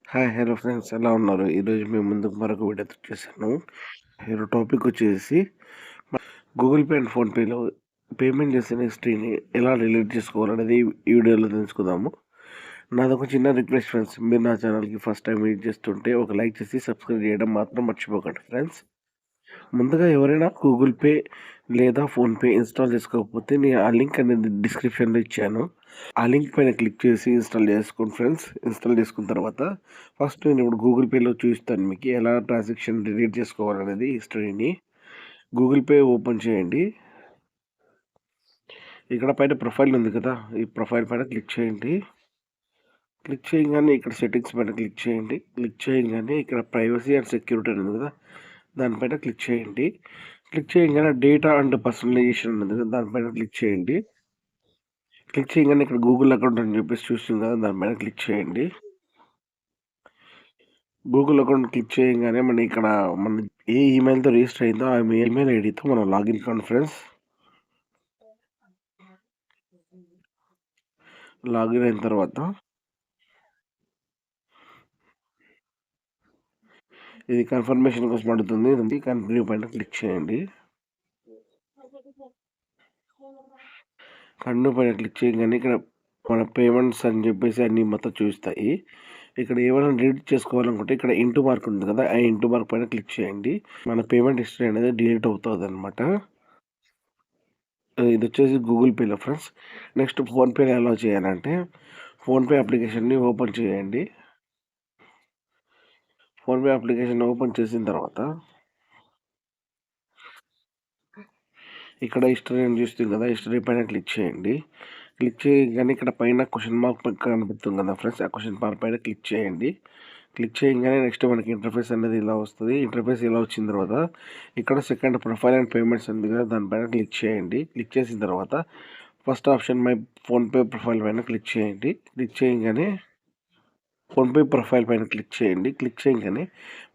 Hi hello friends ఎలా ఉన్నారు? ఈరోజు మీ ముందుకు మరొక వీడియోతో వచ్చేసాను. ఈరోజు టాపిక్ వచ్చేసి గూగుల్ పే అండ్ ఫోన్‌పేలో పేమెంట్ చేసిన హిస్టరీని ఎలా డిలీట్ చేసుకోవాలనేది ఈ వీడియోలో తెలుసుకుందాము. నాదొక చిన్న రిక్వెస్ట్ ఫ్రెండ్స్, మీరు నా ఛానల్‌కి ఫస్ట్ టైం విజిట్ చేస్తుంటే ఒక లైక్ చేసి సబ్స్క్రైబ్ చేయడం మాత్రం మర్చిపోకండి ఫ్రెండ్స్. ముందుగా ఎవరైనా గూగుల్ పే లేదా ఫోన్‌పే ఇన్‌స్టాల్ చేసుకోకపోతే నేను ఆ లింక్ అనేది డిస్క్రిప్షన్‌లో ఇచ్చాను. ఆ లింక్ పైన క్లిక్ చేసి ఇన్‌స్టాల్ చేసుకోండి ఫ్రెండ్స్. ఇన్‌స్టాల్ చేసుకున్న తర్వాత ఫస్ట్ నేను ఇప్పుడు గూగుల్ పేలో చూపిస్తాను మీకు ఎలా ట్రాన్సాక్షన్ డిలీట్ చేసుకోవాలనేది హిస్టరీని. గూగుల్ పే ఓపెన్ చేయండి. ఇక్కడ పైన ప్రొఫైల్ ఉంది కదా! ఈ ప్రొఫైల్ పైన క్లిక్ చేయండి. క్లిక్ చేయంగానే ఇక్కడ సెట్టింగ్స్ పైన క్లిక్ చేయండి. క్లిక్ చేయంగానే ఇక్కడ ప్రైవసీ అండ్ సెక్యూరిటీ అని ఉంది కదా! దానిపైన క్లిక్ చేయండి. క్లిక్ చేయంగానే డేటా అండ్ పర్సనలైజేషన్ ఉంది కదా! దానిపైన క్లిక్ చేయండి. క్లిక్ చేయంగానే ఇక్కడ గూగుల్ అకౌంట్ అని చెప్పేసి చూస్తుంది కదా! దానిపైన క్లిక్ చేయండి. గూగుల్ అకౌంట్ క్లిక్ చేయంగానే మన ఏ ఈమెయిల్‌తో రిజిస్టర్ అయిందో ఆ ఈమెయిల్ ఐడీతో మనం లాగిన్ కాండి ఫ్రెండ్స్. లాగిన్ అయిన తర్వాత ఇది కన్ఫర్మేషన్ కోసం అడుగుతుంది. ఇది కంటిన్యూ పైన క్లిక్ చేయండి. కంటిన్యూ పైన క్లిక్ చేయంగానే ఇక్కడ మన పేమెంట్స్ అని చెప్పేసి అన్నీ మొత్తం చూపిస్తాయి. ఇక్కడ ఏమైనా డిలీట్ చేసుకోవాలనుకుంటే ఇక్కడ ఇంటూ మార్క్ ఉంది కదా! ఆ ఇంటూ మార్క్ పైన క్లిక్ చేయండి. మన పేమెంట్ హిస్టరీ అనేది డిలీట్ అవుతదనమాట. ఇదొచ్చేసి గూగుల్ పేలో ఫ్రెండ్స్. నెక్స్ట్ ఫోన్‌పేలో ఎలా చేయాలంటే ఫోన్‌పే అప్లికేషన్‌ని ఓపెన్ చేయండి. ఫోన్‌పే అప్లికేషన్ ఓపెన్ చేసిన తర్వాత ఇక్కడ హిస్టరీ అని చూస్తుంది కదా! హిస్టరీ పైన క్లిక్ చేయండి. క్లిక్ చేయగానే ఇక్కడ పైన క్వెషన్ మార్క్ కనిపిస్తుంది కదా ఫ్రెండ్స్! ఆ క్వెషన్ మార్క్ పైన క్లిక్ చేయండి. క్లిక్ చేయంగానే నెక్స్ట్ మనకి ఇంటర్ఫేస్ అనేది ఇలా వస్తది. ఇంటర్ఫేస్ ఇలా వచ్చిన తర్వాత ఇక్కడ సెకండ్ ప్రొఫైల్ అండ్ పేమెంట్స్ ఉంది కదా! దానిపైన క్లిక్ చేయండి. క్లిక్ చేసిన తర్వాత first option my PhonePe profile పైన క్లిక్ చేయండి. క్లిక్ చేయంగానే ఫోన్‌పే ప్రొఫైల్ పైన క్లిక్ చేయండి. క్లిక్ చేయంగానే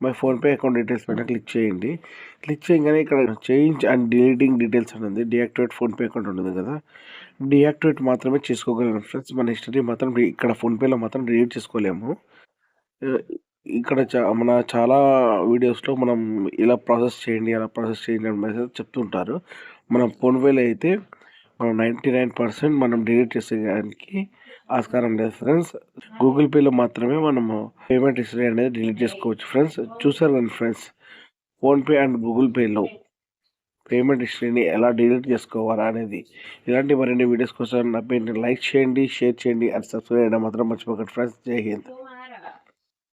మై ఫోన్‌పే అకౌంట్ డీటెయిల్స్ పైన క్లిక్ చేయండి. క్లిక్ చేయంగానే ఇక్కడ చేంజ్ అండ్ డిలీటింగ్ డీటెయిల్స్ అని ఉంది. డీయాక్టివేట్ ఫోన్‌పే అకౌంట్ ఉంటుంది కదా! డీయాక్టివేట్ మాత్రమే చేసుకోగలం ఫ్రెండ్స్. మన హిస్టరీ మాత్రం ఇక్కడ ఫోన్‌పేలో మాత్రం డిలీట్ చేసుకోలేము. ఆహ్, ఇక్కడ మన చాలా వీడియోస్‌లో మనం ఇలా ప్రాసెస్ చేయండి, అలా ప్రాసెస్ చేయండి అని మెసేజ్ చెప్తుంటారు. మన ఫోన్‌పేలో అయితే మనం 99% మనం డిలీట్ చేసేయడానికి ఆస్కారం లేదు ఫ్రెండ్స్. గూగుల్ పేలో మాత్రమే మనము పేమెంట్ హిస్టరీ అనేది డిలీట్ చేసుకోవచ్చు ఫ్రెండ్స్. చూసారు కదండి ఫ్రెండ్స్, ఫోన్‌పే అండ్ గూగుల్ పేలో పేమెంట్ హిస్టరీని ఎలా డిలీట్ చేసుకోవాలా అనేది. ఇలాంటి మరిన్ని వీడియోస్ కోసం నా పేరుని లైక్ చేయండి, షేర్ చేయండి అండ్ సబ్స్క్రైబ్ చేయడం మాత్రం మర్చిపోకండి ఫ్రెండ్స్. జై హింద్.